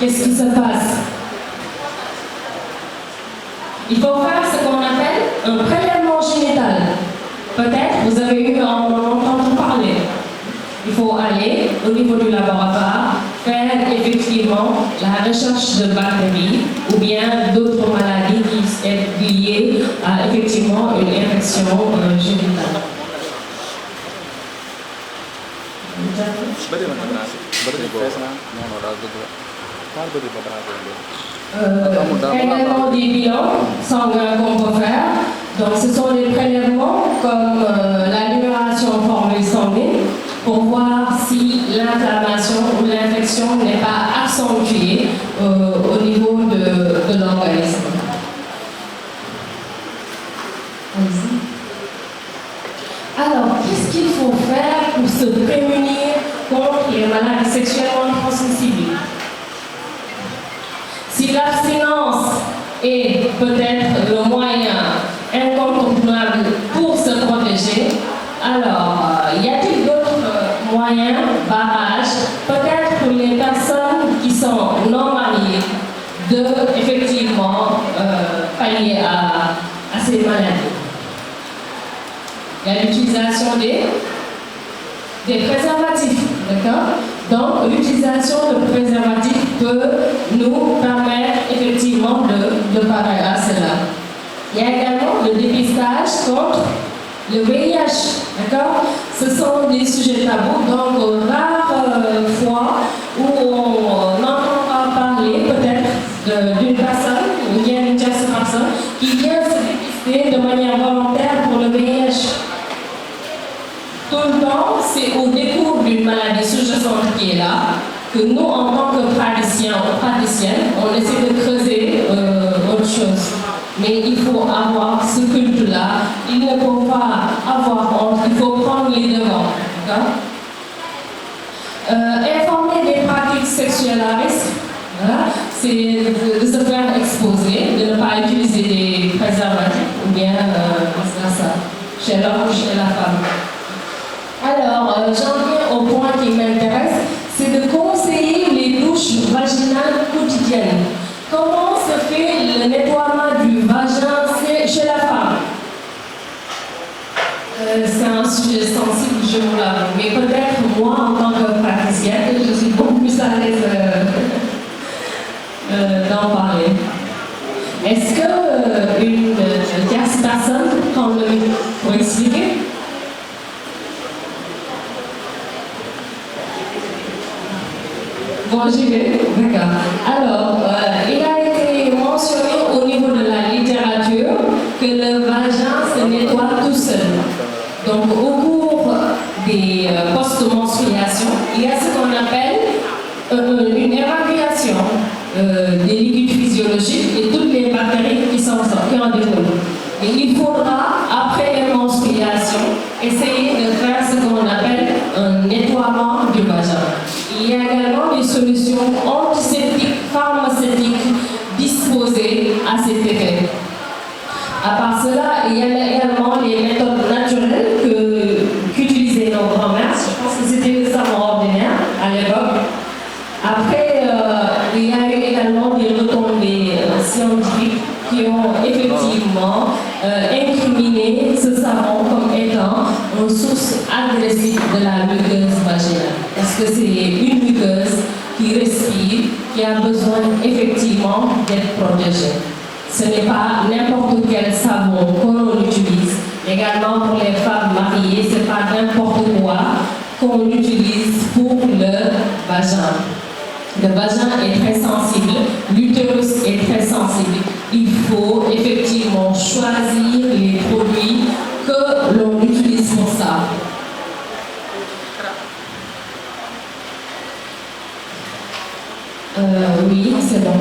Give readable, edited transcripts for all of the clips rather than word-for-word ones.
qu'est-ce qui se passe? Il faut faire ce qu'on appelle un prélèvement génital. Peut-être vous avez eu entendu parler. Il faut aller au niveau du laboratoire, faire effectivement la recherche de bactéries ou bien d'autres maladies qui sont liées à effectivement une infection génitale. Également des bilans sanguins qu'on peut faire. Donc ce sont des prélèvements comme la libération formule sanguine pour voir si l'inflammation ou l'infection n'est pas accentuée au niveau de l'organisme. Alors, qu'est-ce qu'il faut faire pour se prémunir contre les maladies sexuellement transmissibles? Si l'abstinence est peut-être le moyen incontournable pour se protéger, alors y a-t-il d'autres moyens, barrages, peut-être pour les personnes qui sont non mariées, de effectivement pallier à ces maladies? Il y a l'utilisation des préservatifs, d'accord? Donc, l'utilisation de préservatifs peut nous permettre effectivement de parer à cela. Il y a également le dépistage contre le VIH, d'accord? Ce sont des sujets tabous, donc rares fois où on entendra parler peut-être d'une personne ou bien d'une tierce personne qui vient se dépister de manière volontaire pour le VIH. Tout le temps, c'est au décours d'une maladie sous-jacente qui est là que nous, en tant que praticiens ou praticiennes, on essaie de creuser autre chose. Mais il faut avoir ce culte-là. Il ne faut pas avoir honte, il faut prendre les devants. Informer des pratiques sexuelles à risque, c'est de se faire exposer, de ne pas utiliser des préservatifs ou bien chez l'homme ou chez la femme. Alors, j'en viens au point qui m'intéresse, c'est de conseiller les douches vaginales quotidiennes. Comment se fait le nettoiement du vagin chez la femme? C'est un sujet sensible, je vous l'avoue, mais peut-être moi, en tant que praticienne, je suis beaucoup plus à l'aise d'en parler. Est-ce qu'une tierce personne prend le micro pour expliquer? Bon, j'y vais. D'accord. Alors, il a été mentionné au niveau de la littérature que le vagin se nettoie tout seul. Donc, au cours des post-menstruations, il y a ce qu'on appelle une évacuation des liquides physiologiques et toutes les bactéries qui en découlent. Et il faudra, après les menstruations, essayer de faire ce qu'on appelle un nettoiement du vagin. Il y a également des solutions antiseptiques, pharmaceutiques disposées à cet effet. À part cela, il y a également les méthodes naturelles qu'utilisaient nos grands-mères. Je pense que c'était le savon ordinaire à l'époque. Après, il y a eu également des retombées scientifiques qui ont effectivement incriminé ce savon comme étant une source agressive de la muqueuse vaginale. Parce que c'est une muqueuse qui respire, qui a besoin effectivement d'être protégée. Ce n'est pas n'importe quel savon qu'on utilise. Également pour les femmes mariées, ce n'est pas n'importe quoi qu'on utilise pour le vagin. Le vagin est très sensible, l'utérus est très sensible. Il faut effectivement choisir les produits que l'on utilise pour ça. Oui, c'est bon.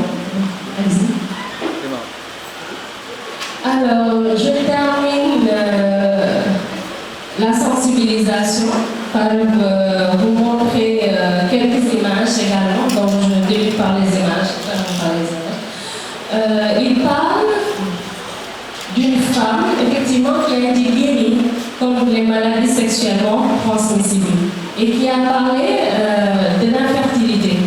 Allez-y. Alors, je termine la sensibilisation par vous montrer quelques images également. Donc, je débute par les images. Il parle d'une femme, effectivement, qui a été guérie contre les maladies sexuellement transmissibles et qui a parlé de l'infertilité.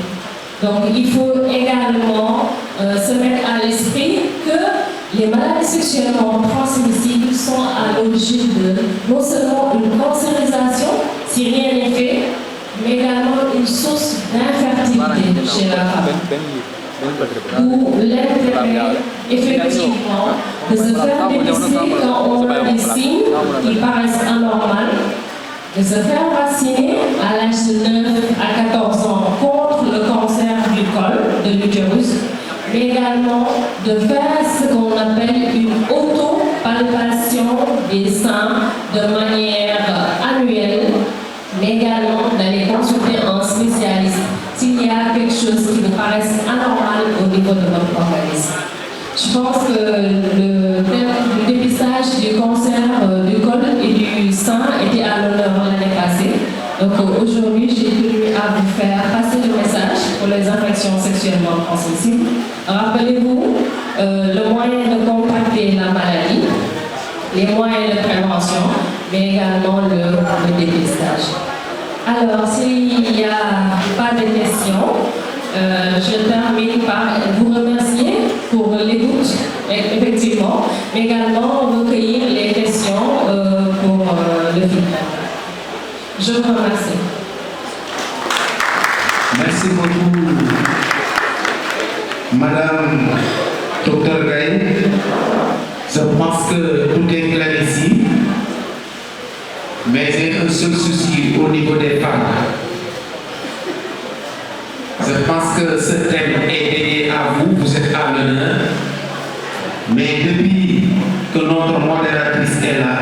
Donc il faut également se mettre à l'esprit que les maladies sexuellement transmissibles sont à l'origine de non seulement une cancérisation, si rien n'est fait, mais également une source d'infertilité chez la femme. Où l'intérêt, effectivement, de se faire dépister quand on a des signes qui paraissent anormaux, de se faire vacciner à l'âge de 9 à 14 ans contre le cancer du col, de l'utérus, mais également de faire ce qu'on appelle une auto-palpation des seins de manière annuelle, mais également d'aller consulter un spécialiste s'il y a quelque chose qui vous paraisse anormal au niveau de votre organisme. Je pense que le thème du dépistage du cancer du col et du sein était à l'honneur l'année passée. Donc aujourd'hui, j'ai tenu à vous faire passer le message pour les infections sexuellement transmissibles. Rappelez-vous le moyen de contacter la maladie, les moyens de prévention, mais également le dépistage. Alors, s'il n'y a pas de questions, je termine par vous remercier pour l'écoute, effectivement, mais également recueillir les questions pour le feedback. Je vous remercie. Merci beaucoup, Madame Dr Gaye. Je pense que tout est clair ici, mais j'ai un seul souci au niveau des femmes. Je pense que ce thème est dédié à vous, vous êtes à l'honneur, mais depuis que notre modératrice est là,